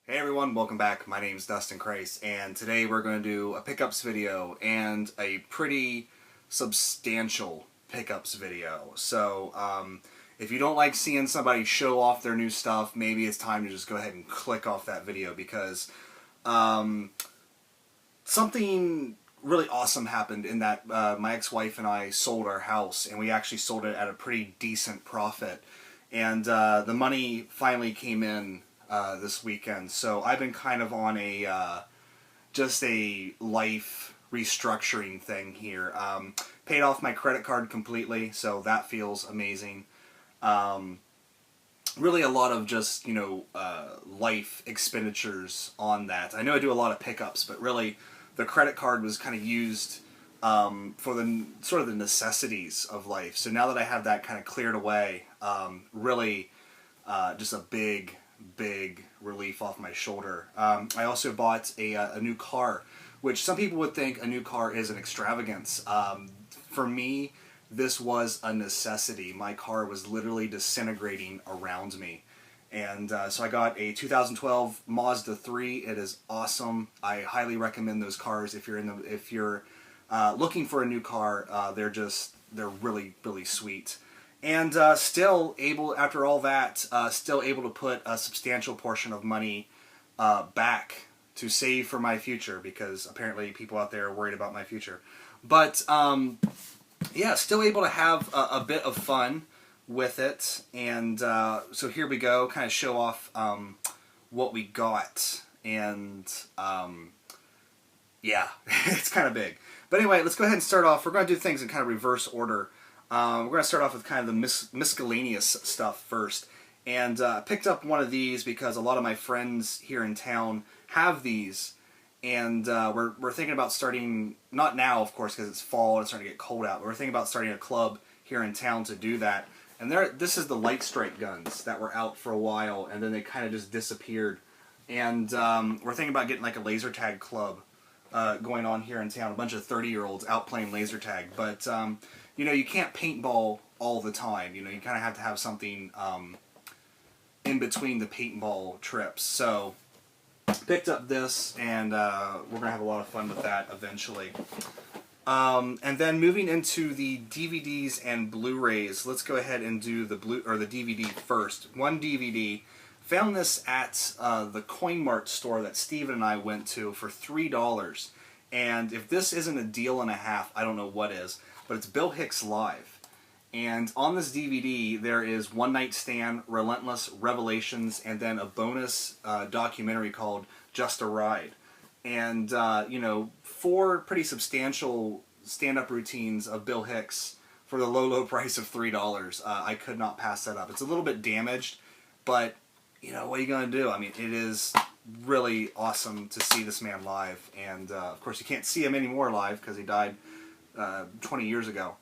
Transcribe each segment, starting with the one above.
Hey everyone, welcome back. My name's dustinkreis, and today we're going to do a pickups video and a pretty substantial pickups video. So, if you don't like seeing somebody show off their new stuff, maybe it's time to just go ahead and click off that video because something really awesome happened in that my ex-wife and I sold our house, and we actually sold it at a pretty decent profit. And the money finally came in this weekend. So I've been kind of on a just a life restructuring thing here. Paid off my credit card completely, so that feels amazing. Really a lot of just, life expenditures on that. I know I do a lot of pickups, but really the credit card was kind of used for the sort of the necessities of life. So now that I have that kind of cleared away, really just a big relief off my shoulder. I also bought a new car, which some people would think a new car is an extravagance. For me, this was a necessity. My car was literally disintegrating around me. And so I got a 2012 Mazda 3. It is awesome. I highly recommend those cars if you're looking for a new car. They're really sweet. And still able, after all that, still able to put a substantial portion of money back to save for my future, because apparently people out there are worried about my future. But yeah, still able to have a bit of fun with it. And so here we go, kind of show off what we got. And yeah, it's kind of big. But anyway, let's go ahead and start off. We're going to do things in kind of reverse order. We're going to start off with kind of the miscellaneous stuff first. And picked up one of these because a lot of my friends here in town have these. And we're thinking about starting, not now of course because it's fall and it's starting to get cold out, but we're thinking about starting a club here in town to do that. And this is the light strike guns that were out for a while and then they kind of just disappeared. And we're thinking about getting like a laser tag club going on here in town. A bunch of 30-year-olds out playing laser tag. But you can't paintball all the time. You kind of have to have something in between the paintball trips. So picked up this, and we're going to have a lot of fun with that eventually. And then moving into the DVDs and Blu-rays, let's go ahead and do the DVD first. One DVD. Found this at the Coin Mart store that Steven and I went to for $3. And if this isn't a deal and a half, I don't know what is. But it's Bill Hicks Live. And on this DVD, there is One Night Stand, Relentless, Revelations, and then a bonus documentary called Just a Ride. And, 4 pretty substantial stand-up routines of Bill Hicks for the low price of $3. I could not pass that up. It's a little bit damaged, but, what are you going to do? I mean, it is really awesome to see this man live. And, of course, you can't see him anymore live because he died 20 years ago.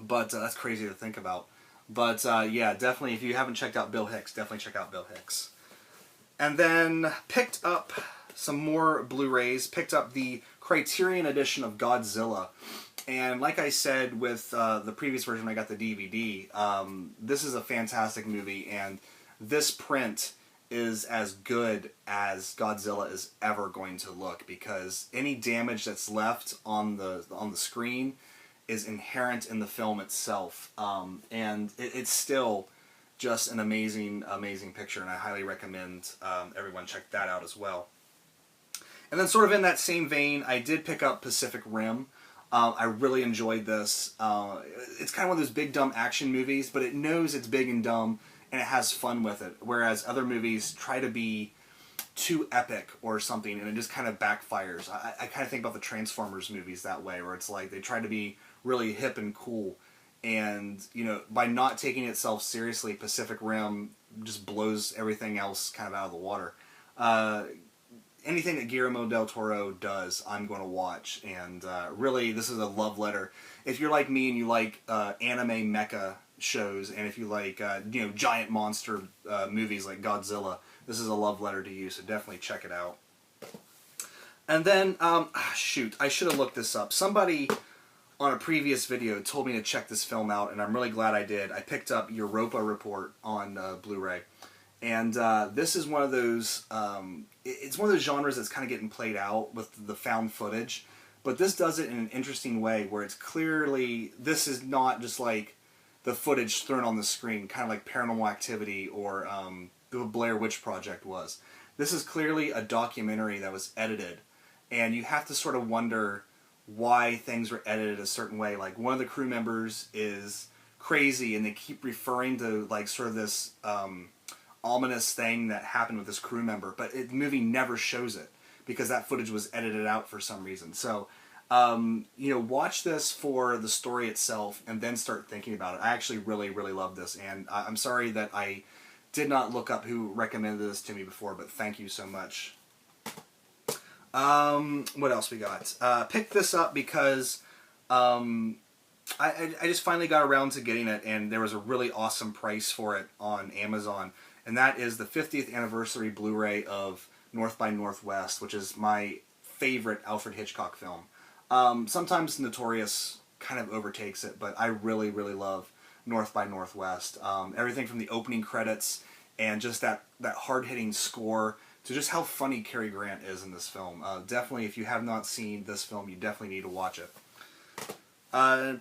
But that's crazy to think about. But yeah, definitely, if you haven't checked out Bill Hicks, definitely check out Bill Hicks. And then picked up some more Blu-rays. Picked up the Criterion edition of Godzilla. And like I said with the previous version, I got the DVD. This is a fantastic movie, and this print is as good as Godzilla is ever going to look, because any damage that's left on the screen is inherent in the film itself, and it's still just an amazing picture, and I highly recommend everyone check that out as well. And then sort of in that same vein, I did pick up Pacific Rim. I really enjoyed this. It's kind of one of those big dumb action movies, but it knows it's big and dumb, and it has fun with it, whereas other movies try to be too epic or something, and it just kind of backfires. I kind of think about the Transformers movies that way, where it's like they try to be really hip and cool, and by not taking itself seriously, Pacific Rim just blows everything else kind of out of the water. Anything that Guillermo del Toro does, I'm going to watch, and really, this is a love letter. If you're like me and you like anime mecha shows, and if you like giant monster movies like Godzilla, this is a love letter to you, so definitely check it out. And then shoot, I should have looked this up. Somebody on a previous video told me to check this film out, and I'm really glad I did. I picked up RPA Report on Blu-ray, And this is one of those, it's one of those genres that's kind of getting played out with the found footage. But this does it in an interesting way where it's clearly, this is not just like the footage thrown on the screen, kind of like Paranormal Activity or the Blair Witch Project was. This is clearly a documentary that was edited. And you have to sort of wonder why things were edited a certain way. Like, one of the crew members is crazy and they keep referring to like sort of this ominous thing that happened with this crew member, but the movie never shows it because that footage was edited out for some reason. So, watch this for the story itself and then start thinking about it. I actually really, really love this, and I'm sorry that I did not look up who recommended this to me before, but thank you so much. What else we got? Picked this up because I just finally got around to getting it, and there was a really awesome price for it on Amazon, and that is the 50th anniversary Blu-ray of North by Northwest, which is my favorite Alfred Hitchcock film. Sometimes Notorious kind of overtakes it, but I really, really love North by Northwest. Everything from the opening credits and just that hard-hitting score to just how funny Cary Grant is in this film. Definitely, if you have not seen this film, you definitely need to watch it.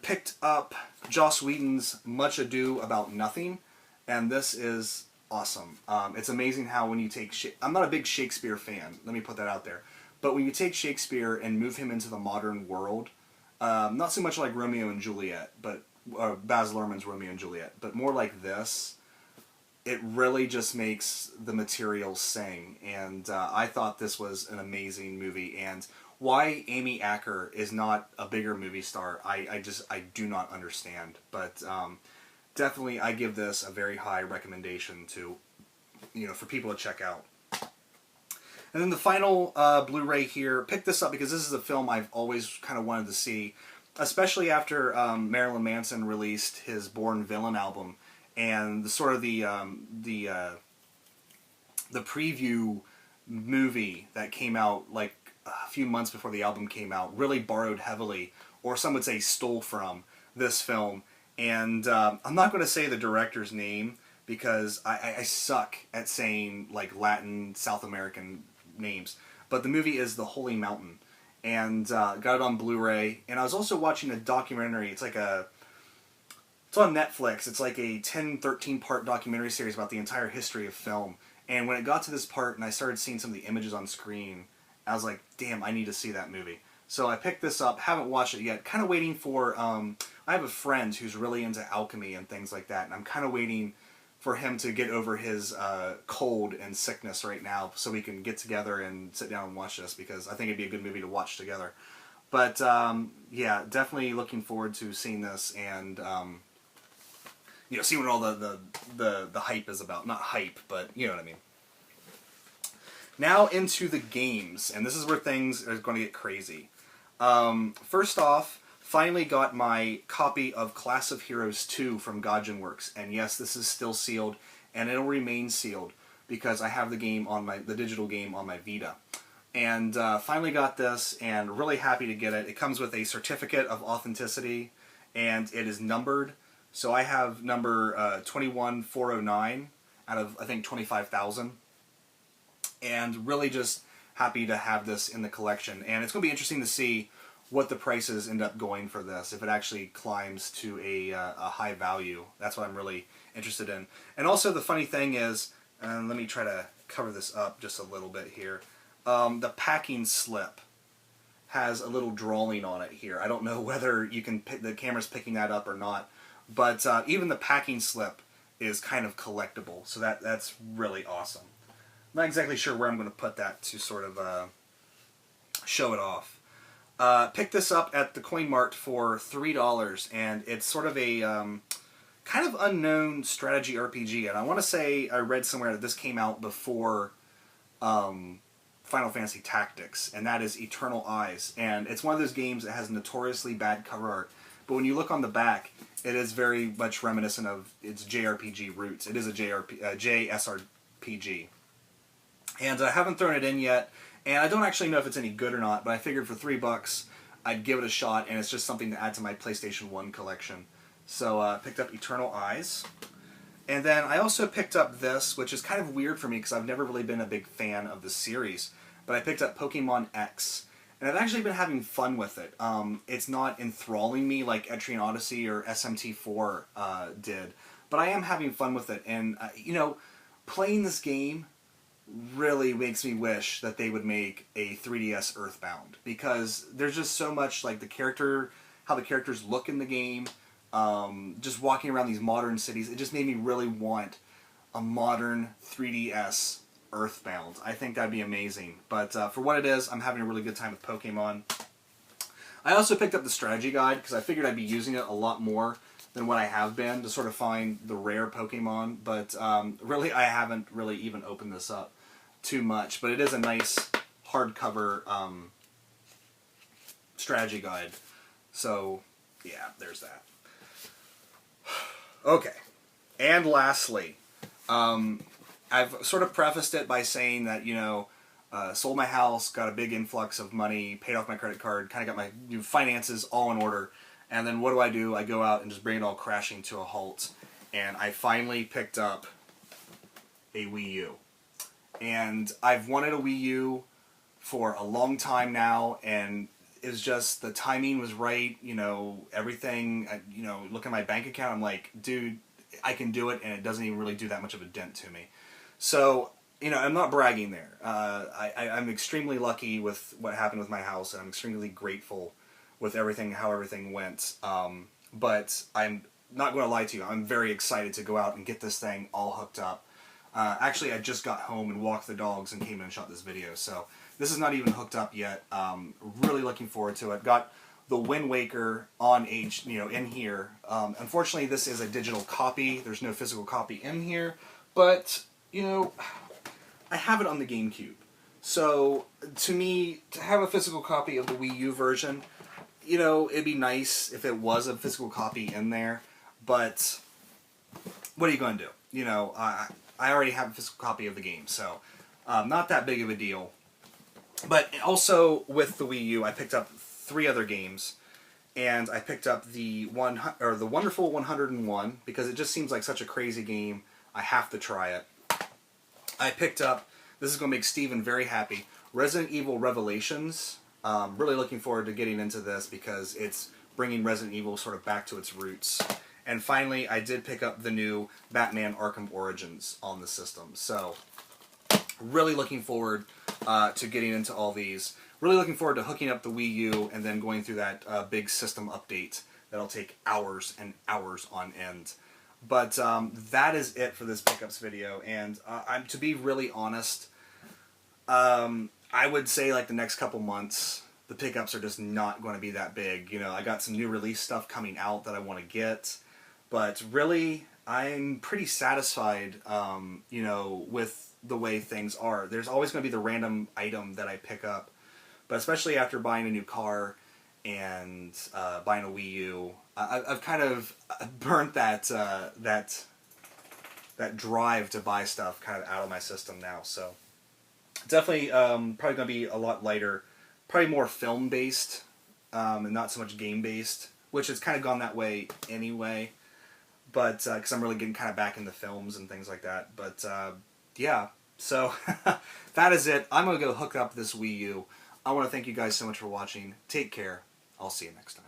Picked up Joss Whedon's Much Ado About Nothing, and this is awesome. It's amazing how when you take... I'm not a big Shakespeare fan, let me put that out there. But when you take Shakespeare and move him into the modern world, not so much like Romeo and Juliet, but Baz Luhrmann's Romeo and Juliet, but more like this, it really just makes the material sing. And I thought this was an amazing movie. And why Amy Acker is not a bigger movie star, I do not understand. But definitely, I give this a very high recommendation to, for people to check out. And then the final Blu-ray here, picked this up because this is a film I've always kind of wanted to see, especially after Marilyn Manson released his Born Villain album, and the preview movie that came out like a few months before the album came out really borrowed heavily, or some would say stole from, this film. And I'm not going to say the director's name because I suck at saying like Latin, South American names. But the movie is The Holy Mountain, and got it on Blu-ray. And I was also watching a documentary. It's on Netflix. It's like a 10-13 part documentary series about the entire history of film. And when it got to this part and I started seeing some of the images on screen, I was like, damn, I need to see that movie. So I picked this up, haven't watched it yet, kind of waiting for, I have a friend who's really into alchemy and things like that, and I'm kind of waiting for him to get over his cold and sickness right now so we can get together and sit down and watch this, because I think it'd be a good movie to watch together. But yeah, definitely looking forward to seeing this and seeing what all the hype is about. Not hype, but you know what I mean. Now into the games, and this is where things are going to get crazy. First off, finally got my copy of Class of Heroes 2 from Gaijin Works, and yes, this is still sealed, and it'll remain sealed because I have the game on the digital game on my Vita. And finally got this, and really happy to get it. It comes with a certificate of authenticity, and it is numbered. So I have number 21409 out of, I think, 25,000. And really just happy to have this in the collection. And it's going to be interesting to see what the prices end up going for this, if it actually climbs to a high value. That's what I'm really interested in. And also the funny thing is, let me try to cover this up just a little bit here. The packing slip has a little drawing on it here. I don't know whether you can the camera's picking that up or not, but even the packing slip is kind of collectible, so that's really awesome. I'm not exactly sure where I'm going to put that to sort of show it off. Picked this up at the Coin Mart for $3, and it's sort of a kind of unknown strategy RPG. And I want to say I read somewhere that this came out before Final Fantasy Tactics, and that is Eternal Eyes. And it's one of those games that has notoriously bad cover art, but when you look on the back, it is very much reminiscent of its JRPG roots. It is a JSRPG. And I haven't thrown it in yet, and I don't actually know if it's any good or not, but I figured for $3 I'd give it a shot, and it's just something to add to my PlayStation 1 collection. So I picked up Eternal Eyes. And then I also picked up this, which is kind of weird for me because I've never really been a big fan of the series. But I picked up Pokemon X. And I've actually been having fun with it. It's not enthralling me like Etrian Odyssey or SMT4 did. But I am having fun with it. And, you know, playing this game really makes me wish that they would make a 3DS Earthbound. Because there's just so much, like, how the characters look in the game. Just walking around these modern cities. It just made me really want a modern 3DS Earthbound. I think that'd be amazing. But for what it is, I'm having a really good time with Pokemon. I also picked up the strategy guide because I figured I'd be using it a lot more than what I have been to sort of find the rare Pokemon. But really, I haven't really even opened this up too much. But it is a nice hardcover strategy guide. So, yeah, there's that. Okay. And lastly, I've sort of prefaced it by saying that, you know, sold my house, got a big influx of money, paid off my credit card, kind of got my finances all in order, and then what do? I go out and just bring it all crashing to a halt, and I finally picked up a Wii U. And I've wanted a Wii U for a long time now, and it was just, the timing was right, you know, everything, you know, look at my bank account, I'm like, dude, I can do it, and it doesn't even really do that much of a dent to me. So, you know, I'm not bragging there. I'm extremely lucky with what happened with my house, and I'm extremely grateful with everything, how everything went. But I'm not going to lie to you. I'm very excited to go out and get this thing all hooked up. Actually, I just got home and walked the dogs and came in and shot this video. So this is not even hooked up yet. Really looking forward to it. Got the Wind Waker on in here. Unfortunately, this is a digital copy. There's no physical copy in here, but you know, I have it on the GameCube. So, to me, to have a physical copy of the Wii U version, you know, it'd be nice if it was a physical copy in there, but what are you going to do? You know, I already have a physical copy of the game, so not that big of a deal. But also, with the Wii U, I picked up 3 other games, and I picked up the Wonderful 101, because it just seems like such a crazy game. I have to try it. I picked up, this is going to make Steven very happy, Resident Evil Revelations. Really looking forward to getting into this because it's bringing Resident Evil sort of back to its roots. And finally, I did pick up the new Batman Arkham Origins on the system. So, really looking forward to getting into all these. Really looking forward to hooking up the Wii U and then going through that big system update that'll take hours and hours on end. But that is it for this pickups video, and to be really honest, I would say like the next couple months, the pickups are just not going to be that big. You know, I got some new release stuff coming out that I want to get, but really, I'm pretty satisfied, you know, with the way things are. There's always going to be the random item that I pick up, but especially after buying a new car and buying a Wii U, I've kind of burnt that drive to buy stuff kind of out of my system now. So definitely probably going to be a lot lighter, probably more film based and not so much game based, which has kind of gone that way anyway. But because I'm really getting kind of back into films and things like that. But yeah, so that is it. I'm going to go hook up this Wii U. I want to thank you guys so much for watching. Take care. I'll see you next time.